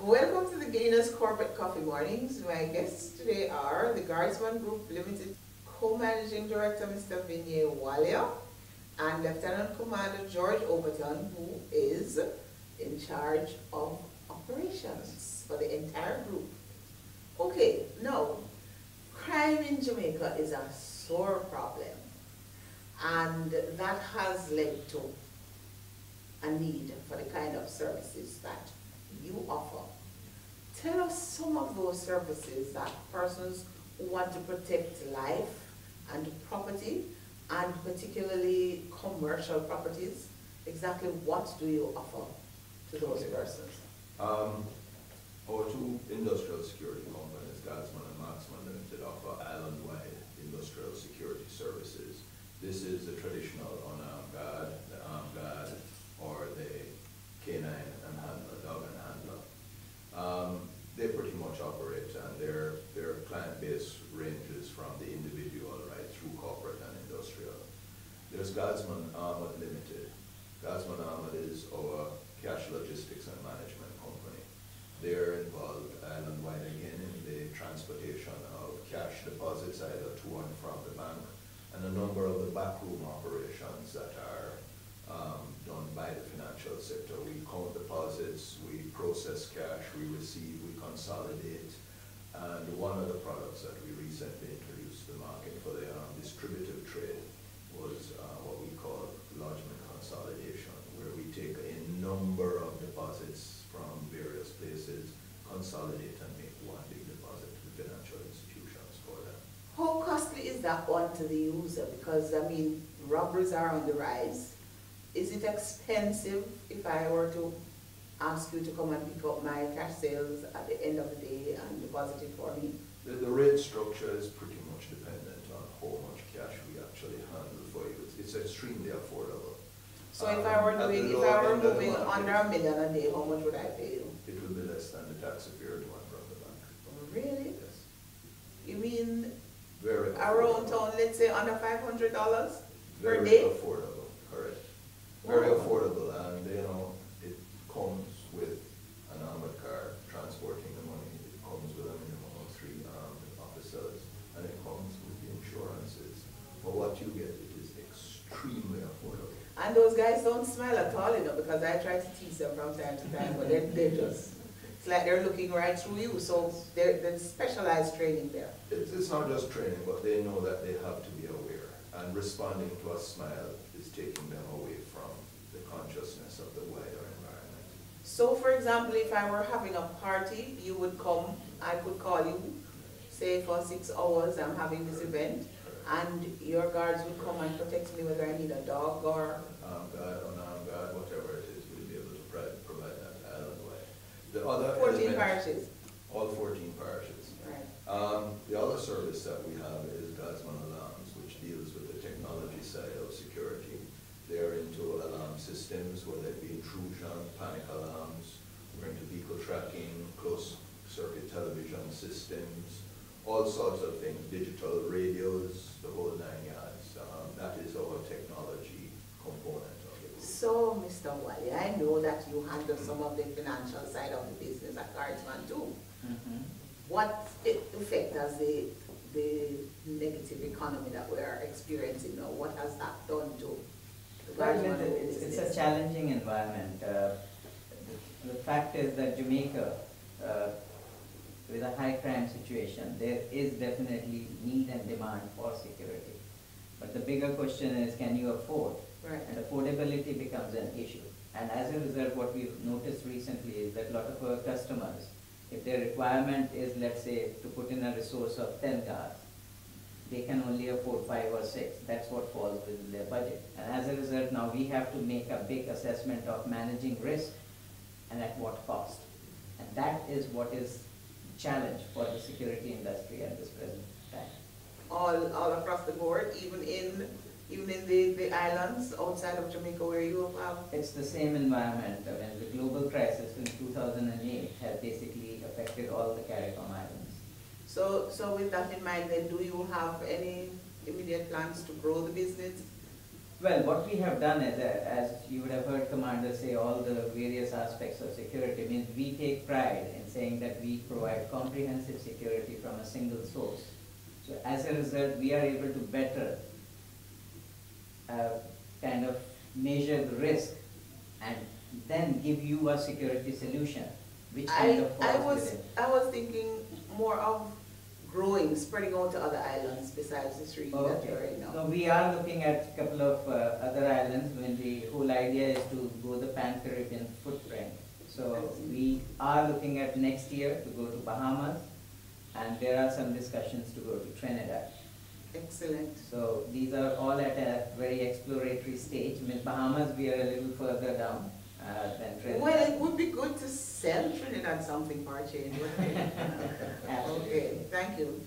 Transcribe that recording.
Welcome to the Gainers Corporate Coffee Mornings. My guests today are the Guardsman Group Limited Co-Managing Director Mr. Vinay Walia and Lieutenant Commander George Overton, who is in charge of operations for the entire group. Okay, now, crime in Jamaica is a sore problem, and that has led to a need for the kind of services that you offer. Tell us some of those services that persons who want to protect life and property, and particularly commercial properties, exactly what do you offer to those persons? Our two industrial security companies, Guardsman and Marksman Limited, offer island-wide industrial security services. This is the traditional unarmed guard, the armed guard, or the canine and handler, dog and handler. They pretty much operate, and their client base ranges from the individual right through corporate and industrial. There's Guardsman Armored Limited. Guardsman Armored is our cash logistics and management company. They're involved island-wide again in the transportation of cash deposits either to and from the bank, and a number of the backroom operations that are done by the financial sector. We count deposits, we process cash, we receive, we consolidate, and one of the products that we recently introduced to the market for the distributive trade was what we call lodgement consolidation, where we take a number of deposits from various places, consolidate and make one big deposit to the financial institutions for them. How costly is that one to the user? Because, I mean, robberies are on the rise. Is it expensive if I were to ask you to come and pick up my cash sales at the end of the day and deposit it for me? The rate structure is pretty much dependent on how much cash we actually handle for you. It's extremely affordable. So if I were moving under $1 million a day, how much would I pay you? It will be less than the tax if you're doing from the bank. Really? Yes. You mean Very around town, let's say under $500 per day? Very affordable, correct. Very affordable, and it comes with an armored car transporting the money. It comes with a minimum of 3 armed officers, and it comes with the insurances. But what you get, it is extremely affordable. And those guys don't smile at all, because I try to teach them from time to time, but they just, it's like they're looking right through you. So there's specialized training there. It's not just training, but they know that they have to be aware, and responding to a smile is taking them away from the consciousness of the wider environment. So for example, if I were having a party, you would come, I could call you, say for 6 hours I'm having this event, and your guards would come and protect me whether I need a dog or... Armed guard, unarmed guard, whatever it is, we'll be able to provide that island-wide. The other 14 parishes? All 14 parishes. Right. The other service that we have is Guardsman Alarms, which deals with the technology side of security. They're into alarm systems, whether it be intrusion, panic alarms, we're into vehicle tracking, closed circuit television systems, all sorts of things, digital radios, the whole 9 yards. That is our technology component of it. So, Mr. Walia, I know that you handle some of the financial side of the business at Guardsman too. Mm-hmm. What effect has the negative economy that we are experiencing now, what has that done to the Guardsman It's business? a challenging environment. The fact is that Jamaica, with a high crime situation, there is definitely need and demand for security. But the bigger question is, can you afford? Right. And affordability becomes an issue. And as a result, what we've noticed recently is that a lot of our customers, if their requirement is, let's say, to put in a resource of 10 cars, they can only afford 5 or 6. That's what falls within their budget. And as a result, now we have to make a big assessment of managing risk and at what cost. And that is what is the challenge for the security industry at this present time. All across the board, even in the islands outside of Jamaica where you have... It's the same environment. I mean, the global crisis in 2008 has basically affected all the CARICOM islands. So with that in mind, then, do you have any immediate plans to grow the business? Well, what we have done is, as you would have heard Commander say, all the various aspects of security, means we take pride in saying that we provide comprehensive security from a single source. So as a result, we are able to better kind of measure the risk and then give you a security solution, which kind of falls within. I was thinking more of growing, spreading out to other islands besides the three that we are in now. So we are looking at a couple of other islands when the whole idea is to go the Pan-Caribbean footprint. So we are looking at next year to go to Bahamas, and there are some discussions to go to Trinidad. Excellent. So these are all at a very exploratory stage. I mean, Bahamas we are a little further down than Trinidad. Well, it would be good to sell Trinidad something for a change, wouldn't it? Absolutely. Okay, thank you.